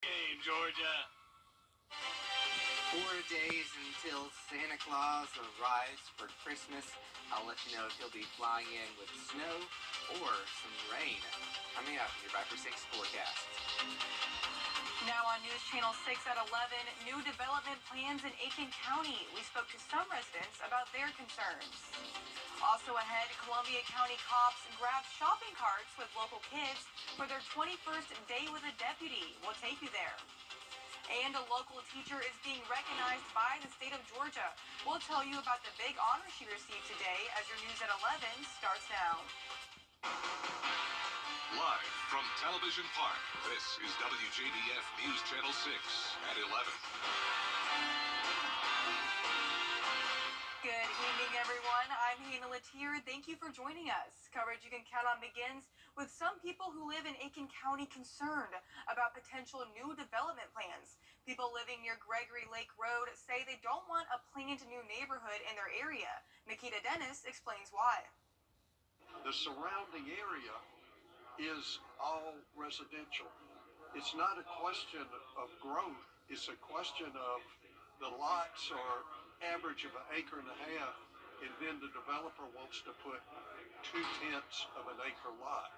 Game, Georgia. 4 days until Santa Claus arrives for Christmas. I'll let you know if he'll be flying in with snow or some rain. Coming up in your Viper 6 forecast. Now on News Channel 6 at 11, new development plans in Aiken County. We spoke to some residents about their concerns. Also ahead, Columbia County cops grabbed shopping carts with local kids for their 21st day with a deputy. We'll take you there. And a local teacher is being recognized by the state of Georgia. We'll tell you about the big honor she received today as your News at 11 starts now. Live from Television Park, this is WJBF News Channel 6 at 11. Good evening, everyone. I'm Hannah Latier. Thank you for joining us. Coverage you can count on begins with some people who live in Aiken County concerned about potential new development plans. People living near Gregory Lake Road say they don't want a planned new neighborhood in their area. Nikita Dennis explains why. The surrounding area is all residential. It's not a question of growth. It's a question of the lots are average of 1.5 acres, and then the developer wants to put 0.2 of an acre lot.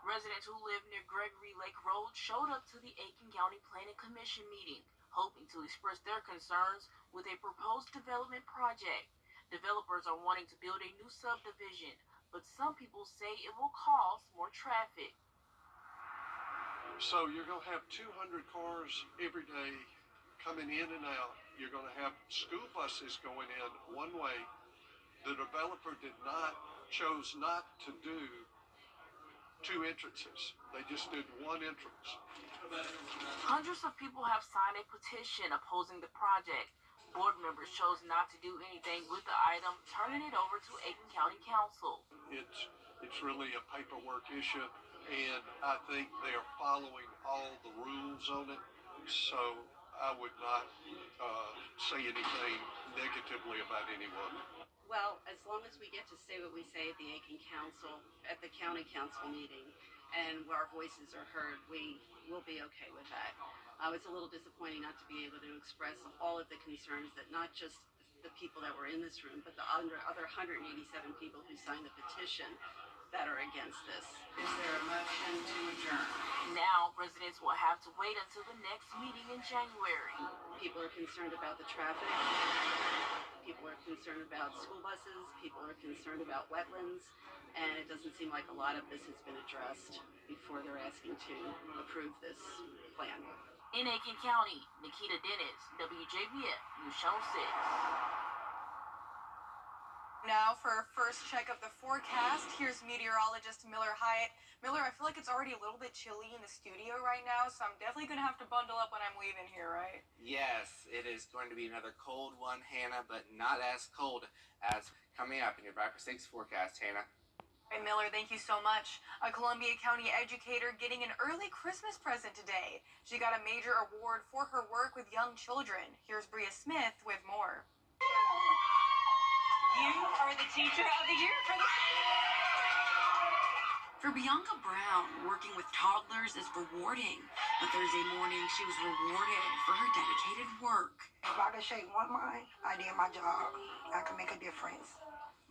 Residents who live near Gregory Lake Road showed up to the Aiken County Planning Commission meeting, hoping to express their concerns with a proposed development project. Developers are wanting to build a new subdivision, but some people say it will cause more traffic. So you're going to have 200 cars every day coming in and out. You're going to have school buses going in one way. The developer chose not to do 2 entrances. They just did 1 entrance. Hundreds of people have signed a petition opposing the project. Board members chose not to do anything with the item, turning it over to Aiken County Council. It's really a paperwork issue, and I think they are following all the rules on it. So I would not say anything negatively about anyone. Well, as long as we get to say what we say at the Aiken Council, at the County Council meeting, and where our voices are heard, we will be okay with that. It's a little disappointing not to be able to express all of the concerns that not just the people that were in this room, but the other 187 people who signed the petition that are against this. Is there a motion to adjourn? Now, residents will have to wait until the next meeting in January. People are concerned about the traffic. People are concerned about school buses. People are concerned about wetlands. And it doesn't seem like a lot of this has been addressed before they're asking to approve this plan. In Aiken County, Nikita Dennis, WJBF News Channel 6. Now for our first check of the forecast, here's meteorologist Miller Hyatt. Miller, I feel like it's already a little bit chilly in the studio right now, so I'm definitely going to have to bundle up when I'm leaving here, right? Yes, it is going to be another cold one, Hannah, but not as cold as coming up in your Viper 6 forecast, Hannah. Hey, Miller, thank you so much. A Columbia County educator getting an early Christmas present today. She got a major award for her work with young children. Here's Bria Smith with more. You are the Teacher of the Year for the... For Bianca Brown, working with toddlers is rewarding. But Thursday morning, she was rewarded for her dedicated work. If I could shake one mind, I did my job. I could make a difference.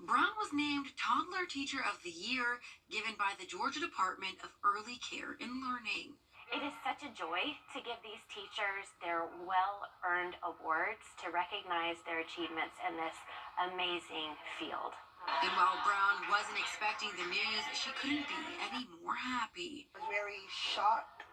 Brown was named Toddler Teacher of the Year, given by the Georgia Department of Early Care and Learning. It is such a joy to give these teachers their well-earned awards to recognize their achievements in this amazing field. And while Brown wasn't expecting the news, she couldn't be any more happy. I was very shocked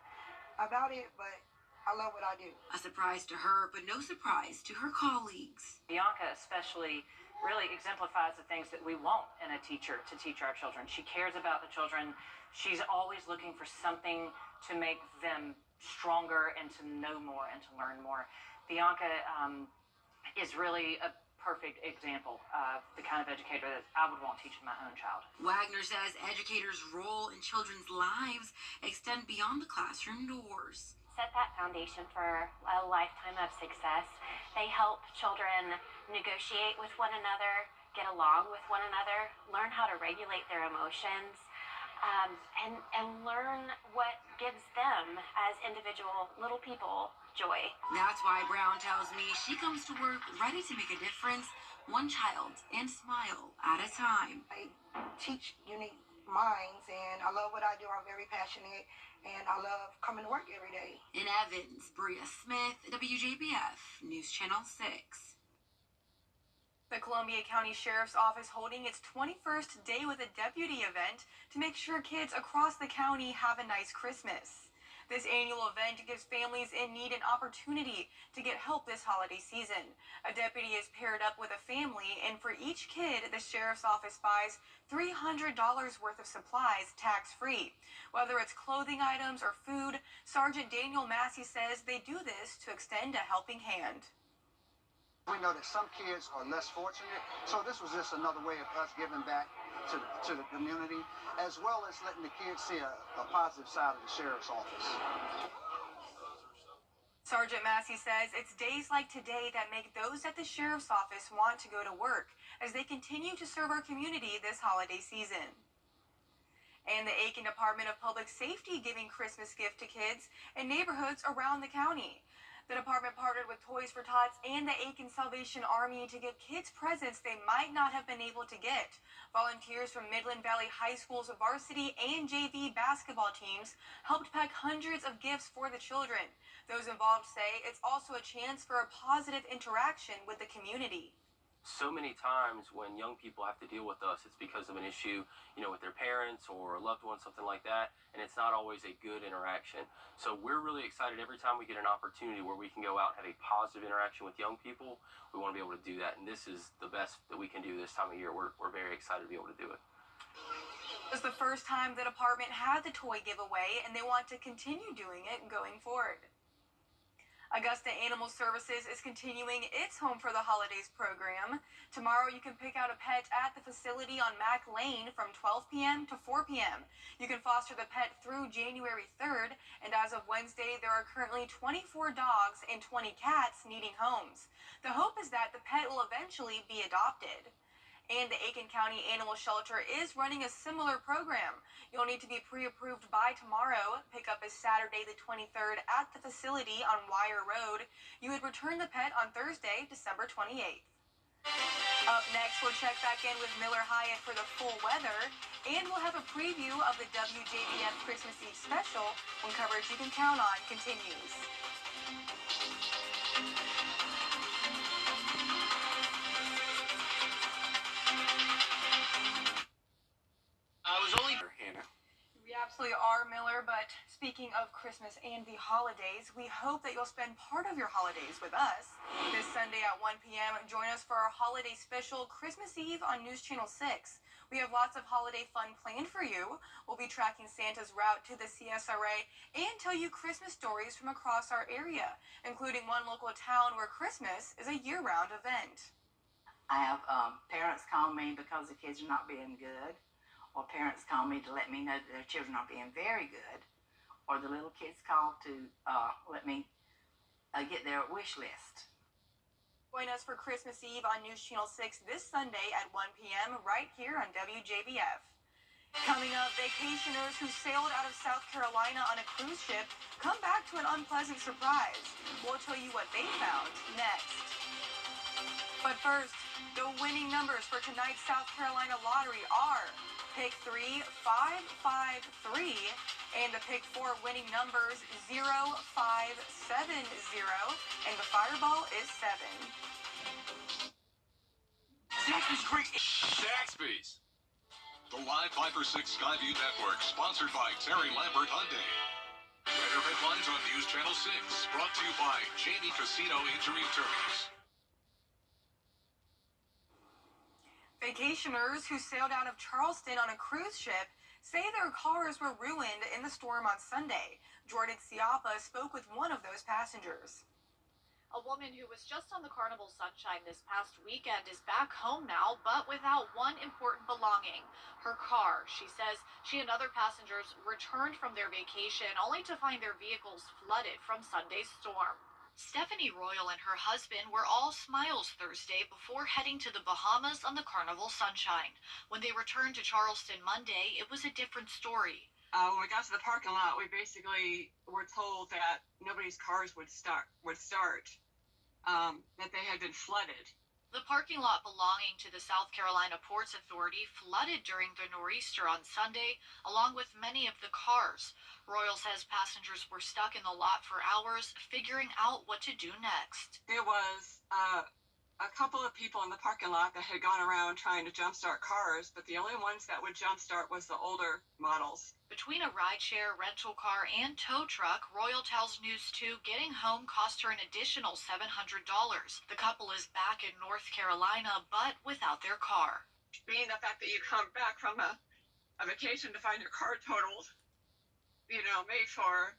about it, but I love what I do. A surprise to her, but no surprise to her colleagues. Bianca especially really exemplifies the things that we want in a teacher to teach our children. She cares about the children. She's always looking for something to make them stronger and to know more and to learn more. Bianca is really a perfect example of the kind of educator that I would want teaching my own child. Wagner says educators' role in children's lives extend beyond the classroom doors. Set that foundation for a lifetime of success. They help children negotiate with one another, get along with one another, learn how to regulate their emotions, and learn what gives them, as individual little people, joy. That's why Brown tells me she comes to work ready to make a difference, one child and smile at a time. I teach unique minds, and I love what I do. I'm very passionate, and I love coming to work every day. In Evans, Bria Smith, WJBF, News Channel 6. The Columbia County Sheriff's Office holding its 21st Day with a Deputy event to make sure kids across the county have a nice Christmas. This annual event gives families in need an opportunity to get help this holiday season. A deputy is paired up with a family, and for each kid, the Sheriff's Office buys $300 worth of supplies tax-free. Whether it's clothing items or food, Sergeant Daniel Massey says they do this to extend a helping hand. We know that some kids are less fortunate, so this was just another way of us giving back to the community, as well as letting the kids see a positive side of the Sheriff's Office. Sergeant Massey says it's days like today that make those at the Sheriff's Office want to go to work as they continue to serve our community this holiday season. And the Aiken Department of Public Safety giving Christmas gift to kids in neighborhoods around the county. The department partnered with Toys for Tots and the Aiken Salvation Army to give kids presents they might not have been able to get. Volunteers from Midland Valley High School's varsity and JV basketball teams helped pack hundreds of gifts for the children. Those involved say it's also a chance for a positive interaction with the community. So many times when young people have to deal with us, it's because of an issue, with their parents or a loved one, something like that, and it's not always a good interaction. So we're really excited every time we get an opportunity where we can go out and have a positive interaction with young people. We want to be able to do that, and this is the best that we can do this time of year. We're very excited to be able to do it. It was the first time the department had the toy giveaway, and they want to continue doing it going forward. Augusta Animal Services is continuing its Home for the Holidays program. Tomorrow you can pick out a pet at the facility on Mack Lane from 12 p.m. to 4 p.m. You can foster the pet through January 3rd, and as of Wednesday, there are currently 24 dogs and 20 cats needing homes. The hope is that the pet will eventually be adopted. And the Aiken County Animal Shelter is running a similar program. You'll need to be pre-approved by tomorrow. Pickup is Saturday the 23rd at the facility on Wire Road. You would return the pet on Thursday, December 28th. Up next, we'll check back in with Miller Hyatt for the full weather, and we'll have a preview of the WJBF Christmas Eve special when coverage you can count on continues. Hannah. We absolutely are, Miller, but speaking of Christmas and the holidays, we hope that you'll spend part of your holidays with us. This Sunday at 1 p.m., join us for our holiday special Christmas Eve on News Channel 6. We have lots of holiday fun planned for you. We'll be tracking Santa's route to the CSRA and tell you Christmas stories from across our area, including one local town where Christmas is a year-round event. I have parents call me because the kids are not being good, or parents call me to let me know that their children are being very good, or the little kids call to let me get their wish list. Join us for Christmas Eve on News Channel 6 this Sunday at 1 p.m. right here on WJBF. Coming up, vacationers who sailed out of South Carolina on a cruise ship come back to an unpleasant surprise. We'll tell you what they found next. But first, the winning numbers for tonight's South Carolina lottery are Pick 3, 5, 5, 3, and the Pick 4 winning numbers 0, 5, 7, 0, and the Fireball is 7. Zaxby's great. Zaxby's. The live 5 for 6 Skyview Network, sponsored by Terry Lambert Hyundai. Weather headlines on News Channel 6, brought to you by Jamie Casino Injury Attorneys. Vacationers who sailed out of Charleston on a cruise ship say their cars were ruined in the storm on Sunday. Jordan Ciappa spoke with one of those passengers. A woman who was just on the Carnival Sunshine this past weekend is back home now, but without one important belonging, her car. She says she and other passengers returned from their vacation only to find their vehicles flooded from Sunday's storm. Stephanie Royal and her husband were all smiles Thursday before heading to the Bahamas on the Carnival Sunshine. When they returned to Charleston Monday, it was a different story. When we got to the parking lot, we basically were told that nobody's cars would start, that they had been flooded. The parking lot belonging to the South Carolina Ports Authority flooded during the nor'easter on Sunday, along with many of the cars. Royal says passengers were stuck in the lot for hours, figuring out what to do next. There was a couple of people in the parking lot that had gone around trying to jumpstart cars, but the only ones that would jumpstart was the older models. Between a rideshare, rental car, and tow truck, Royal tells News 2 getting home cost her an additional $700. The couple is back in North Carolina, but without their car. Being the fact that you come back from a vacation to find your car totaled, made for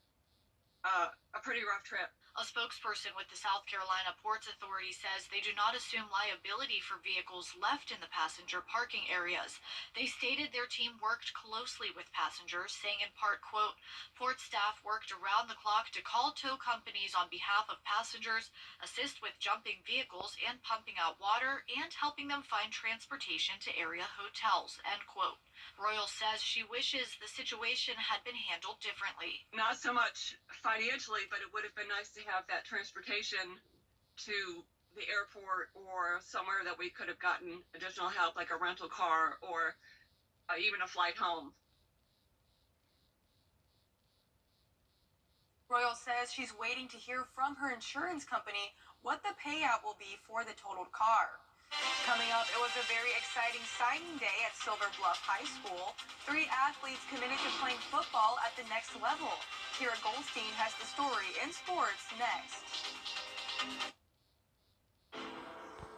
a pretty rough trip. A spokesperson with the South Carolina Ports Authority says they do not assume liability for vehicles left in the passenger parking areas. They stated their team worked closely with passengers, saying in part, quote, "Port staff worked around the clock to call tow companies on behalf of passengers, assist with jumping vehicles and pumping out water, and helping them find transportation to area hotels," end quote. Royal says she wishes the situation had been handled differently. Not so much financially, but it would have been nice to have that transportation to the airport or somewhere that we could have gotten additional help, like a rental car or even a flight home. Royal says she's waiting to hear from her insurance company what the payout will be for the totaled car. Coming up, it was a very exciting signing day at Silver Bluff High School. 3 athletes committed to playing football at the next level. Kira Goldstein has the story in sports next.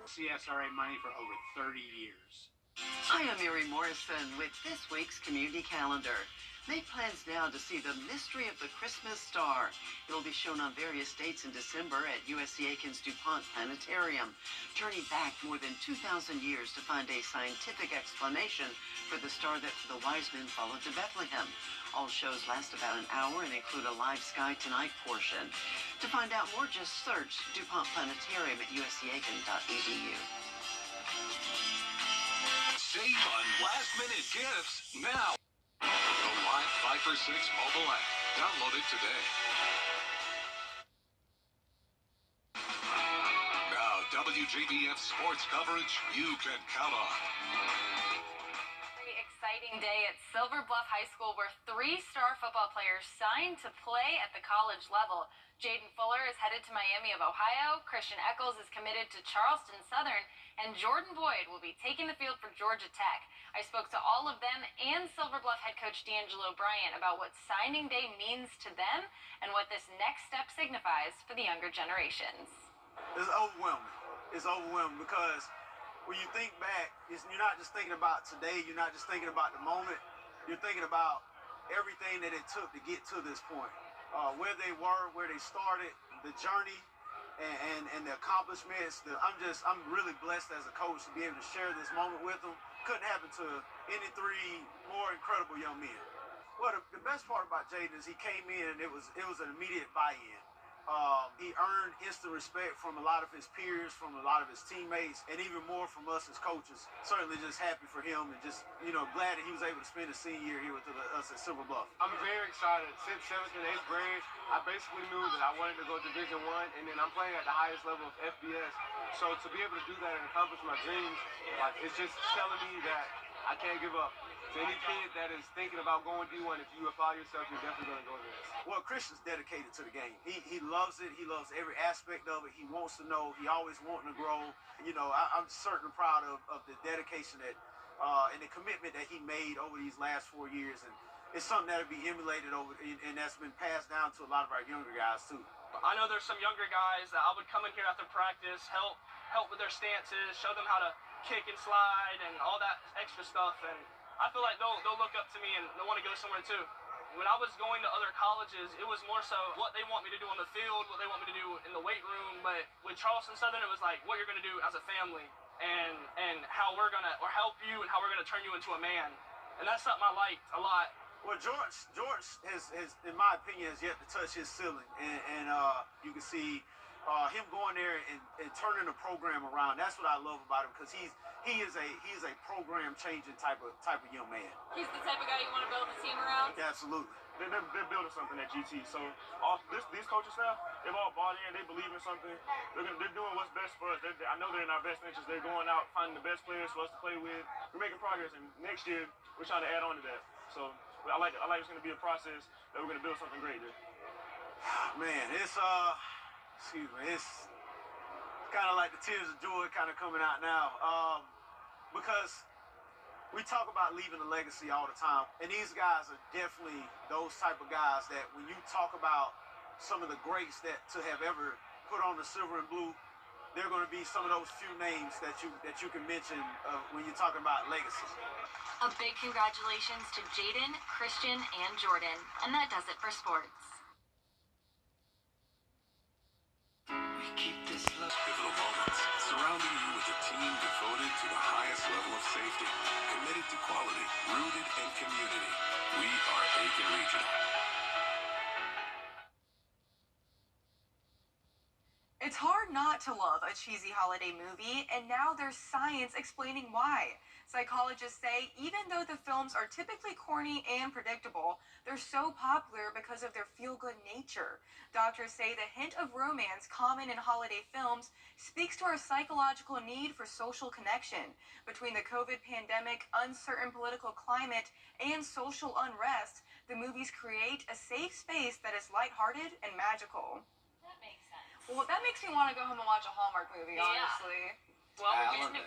CSRA money for over 30 years. Hi, I'm Mary Morrison with this week's community calendar. Make plans now to see The Mystery of the Christmas Star. It will be shown on various dates in December at USC Aiken's DuPont Planetarium, journey back more than 2,000 years to find a scientific explanation for the star that the wise men followed to Bethlehem. All shows last about an hour and include a live Sky Tonight portion. To find out more, just search DuPont Planetarium at uscaiken.edu. Save on last-minute gifts now. The Live 5 for 6 mobile app. Download it today. Now, WJBF sports coverage you can count on. Very exciting day at Silver Bluff High School where 3 star football players signed to play at the college level. Jaden Fuller is headed to Miami of Ohio, Christian Eccles is committed to Charleston Southern, and Jordan Boyd will be taking the field for Georgia Tech. I spoke to all of them and Silver Bluff head coach D'Angelo Bryant about what signing day means to them and what this next step signifies for the younger generations. It's overwhelming. It's overwhelming because when you think back, you're not just thinking about today, you're not just thinking about the moment, you're thinking about everything that it took to get to this point. Where they were, where they started, the journey, and the accomplishments. I'm really blessed as a coach to be able to share this moment with them. Couldn't happen to any 3 more incredible young men. Well, the best part about Jaden is he came in and it was an immediate buy-in. He earned instant respect from a lot of his peers, from a lot of his teammates, and even more from us as coaches. Certainly just happy for him and just, glad that he was able to spend his senior year here with us at Silver Bluff. I'm very excited. Since 7th and 8th grade, I basically knew that I wanted to go Division I, and then I'm playing at the highest level of FBS. So to be able to do that and accomplish my dreams, it's just telling me that I can't give up. To any kid that is thinking about going D1, if you apply yourself, you're definitely going to go there. Well, Christian's dedicated to the game. He loves it. He loves every aspect of it. He wants to know. He always wanting to grow. I'm certainly proud of the dedication that and the commitment that he made over these last 4 years. And it's something that will be emulated over, and that's been passed down to a lot of our younger guys, too. I know there's some younger guys that I would come in here after practice, help with their stances, show them how to kick and slide and all that extra stuff. And I feel like they'll look up to me and they'll want to go somewhere too. When I was going to other colleges, it was more so what they want me to do on the field, what they want me to do in the weight room. But with Charleston Southern, it was like what you're going to do as a family and how we're going to help you and how we're going to turn you into a man. And that's something I liked a lot. Well, George has, in my opinion, has yet to touch his ceiling. And you can see him going there and turning the program around. That's what I love about him, because he is a program changing type of young man. He's the type of guy you want to build a team around? Yeah, absolutely. They're building something at GT. So these coaches staff, they've all bought in. They believe in something. They're doing what's best for us. I know they're in our best interest. They're going out finding the best players for us to play with. We're making progress, and next year we're trying to add on to that. So I like it's going to be a process that we're going to build something great there. Man, it's it's kind of like the tears of joy kind of coming out now, because we talk about leaving a legacy all the time, and these guys are definitely those type of guys that when you talk about some of the greats that to have ever put on the silver and blue, they're going to be some of those few names that you can mention when you're talking about legacy. A big congratulations to Jaden, Christian, and Jordan. And that does it for sports. We keep this love. Pivotal moments, surrounding you with a team devoted to the highest level of safety, committed to quality, rooted in community. We are Aiken Regional. It's hard not to love a cheesy holiday movie, and now there's science explaining why. Psychologists say even though the films are typically corny and predictable, they're so popular because of their feel-good nature. Doctors say the hint of romance common in holiday films speaks to our psychological need for social connection. Between the COVID pandemic, uncertain political climate, and social unrest, the movies create a safe space that is lighthearted and magical. Well, that makes me want to go home and watch a Hallmark movie, honestly. Well,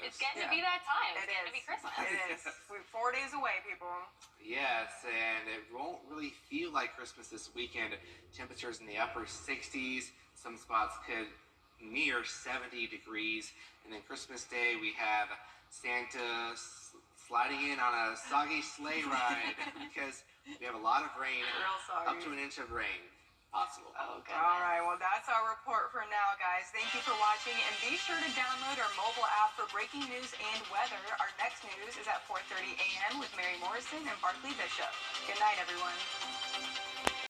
it's getting to be that time. It's getting to be Christmas. It is. We're 4 days away, people. Yes, and it won't really feel like Christmas this weekend. Temperatures in the upper 60s. Some spots could near 70 degrees. And then Christmas Day, we have Santa sliding in on a soggy sleigh ride because we have a lot of rain, Real soggy. up to an inch of rain possible. Okay. All right, well, that's our report for now, guys. Thank you for watching, and be sure to download our mobile app for breaking news and weather. Our next news is at 4:30 a.m. with Mary Morrison and Barkley Bishop. Good night, everyone.